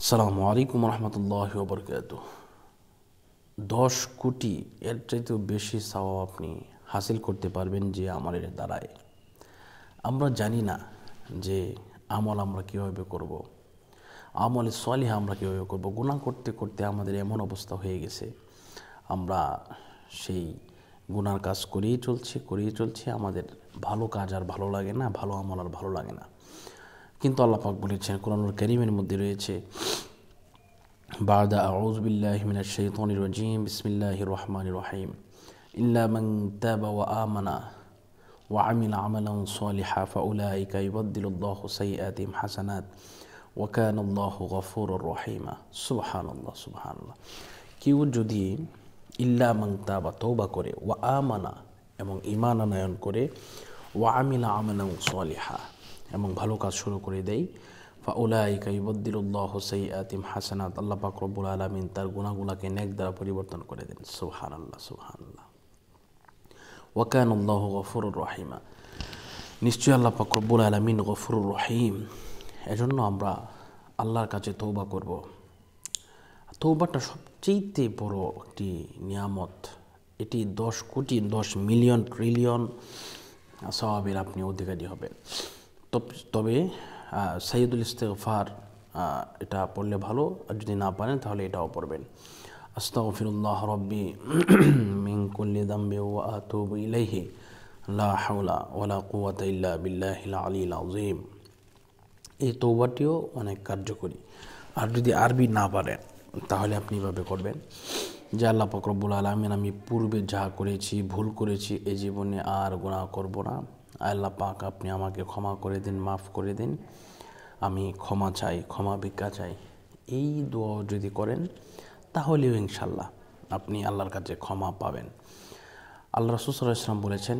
আসসালামু আলাইকুম রহমতুল্লাহি ওয়া বারাকাতুহু। 10 কোটি এর চাইতেও বেশি সওয়াব আপনি হাসিল করতে পারবেন যে আমলের দ্বারায়। আমরা জানি না যে আমল আমরা কীভাবে করব, আমলে সলিহ আমরা কীভাবে করব। গুনাহ করতে করতে আমাদের এমন অবস্থা হয়ে গেছে, আমরা সেই গুনার কাজ করেই চলছি, আমাদের ভালো কাজ আর ভালো লাগে না, ভালো আমল আর ভালো লাগে না। কিন্তু আল্লাহ পাক বলেছেন কোরআনুল কারীমের মধ্যে রয়েছে, বা'দা আউযু বিল্লাহি মিনাশ শাইতানির রাজীম, বিসমিল্লাহির রহমানির রহিম, ইল্লা মান তাবা ওয়া আমানা ওয়া আমিলা আমালান সালিহা ফাউলাইকা ইউবাদদিলুল্লাহু সাইয়্যাতিহিম হাসানাত ওয়া কানাল্লাহু গফুরুর রহিমা। সুবহানাল্লাহ, সুবহানাল্লাহ। কেউ যদি ইল্লা মান তাবা তওবা করে, ওয়া আমানা এবং ঈমান আনয়ন করে, ওয়া আমিলা আমালান সালিহা এবং ভালো কাজ শুরু করে দেয়, ফাউলাইকা ইউবাদদিলুল্লাহু সাইয়্যাতিহিম হাসানাত, আল্লাহ পাক রব্বুল আলামিন তার গুনাহগুলোকে নেক দ্বারা পরিবর্তন করে দেন। সুবহানাল্লাহ, সুবহানাল্লাহ। ওয়া কানাল্লাহু গফুরুর রহিমা, নিশ্চয়ই আল্লাহ পাক রব্বুল আলামিন গফুরুর রহিম। এজন্য আমরা আল্লাহর কাছে তওবা করব। তওবাটা সবচেয়ে বড় একটি নিয়ামত। এটি 10 কোটি 10 মিলিয়ন ট্রিলিয়ন সওয়াবের আপনি অধিকারী হবেন। তবে সাইয়্যিদুল ইস্তিগফার এটা পড়লে ভালো, আর যদি না পারেন তাহলে এটাও পড়বেন। আস্তাগফিরুল্লাহ রাব্বি মিন কুল্লি যামবি ওয়া আতুবু ইলাইহি লা হাওলা ওয়ালা কুওয়াতা ইল্লা বিল্লাহিল আলিয়্যিল আযীম। এই তওবাটিও অনেক কার্যকরী। আর যদি আরবি না পারেন তাহলে আপনি এভাবে করবেন যে, আল্লাহ পাক রব্বুল আলামিন, আমি পূর্বে যা করেছি, ভুল করেছি, এই জীবনে আর গুনাহ করব না। আল্লাহ পাক আপনি আমাকে ক্ষমা করে দিন, মাফ করে দিন। আমি ক্ষমা চাই, ক্ষমা ভিক্ষা চাই। এই দোয়া যদি করেন তাহলেও ইনশাল্লাহ আপনি আল্লাহর কাছে ক্ষমা পাবেন। আল্লাহ রাসূল সাল্লাল্লাহু আলাইহি ওয়াসাল্লাম বলেছেন,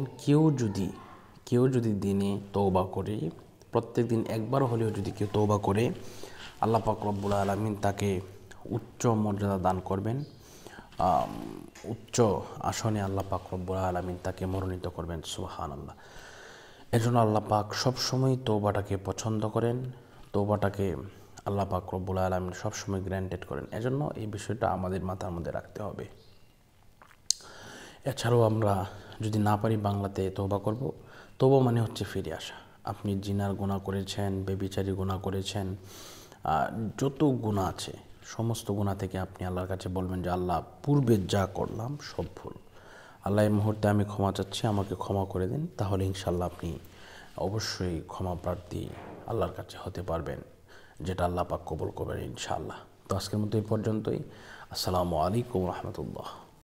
কেউ যদি দিনে তওবা করে, প্রত্যেক দিন একবার হলেও যদি কেউ তওবা করে, আল্লাহ পাক রব্বুল আলামিন তাকে উচ্চ মর্যাদা দান করবেন। উচ্চ আসনে আল্লাহ পাক রব্বুল আলামিন তাকে মনোনীত করবেন। সুবহানাল্লাহ। এজন্য আল্লাহ পাক সবসময় তওবাটাকে পছন্দ করেন, তওবাটাকে আল্লাহ পাক রব্বুল আলামিন সবসময় গ্র্যান্টেড করেন। এজন্য এই বিষয়টা আমাদের মাথার মধ্যে রাখতে হবে। এছাড়াও আমরা যদি না পারি বাংলাতে তওবা করব। তওবা মানে হচ্ছে ফিরে আসা। আপনি জিনার গুনাহ করেছেন, ব্যভিচারী গুনাহ করেছেন, যত গুনাহ আছে সমস্ত গুনাহ থেকে আপনি আল্লাহর কাছে বলবেন যে, আল্লাহ পূর্বে যা করলাম সব ভুল, আল্লাহ এই মুহূর্তে আমি ক্ষমা চাচ্ছি, আমাকে ক্ষমা করে দিন। তাহলে ইনশাল্লাহ আপনি অবশ্যই ক্ষমা প্রার্থী আল্লাহর কাছে হতে পারবেন, যেটা আল্লাহ পাক কবুল করবেন ইনশাআল্লাহ। তো আজকের মতো এই পর্যন্তই। আসসালামু আলাইকুম রহমতুল্লাহ।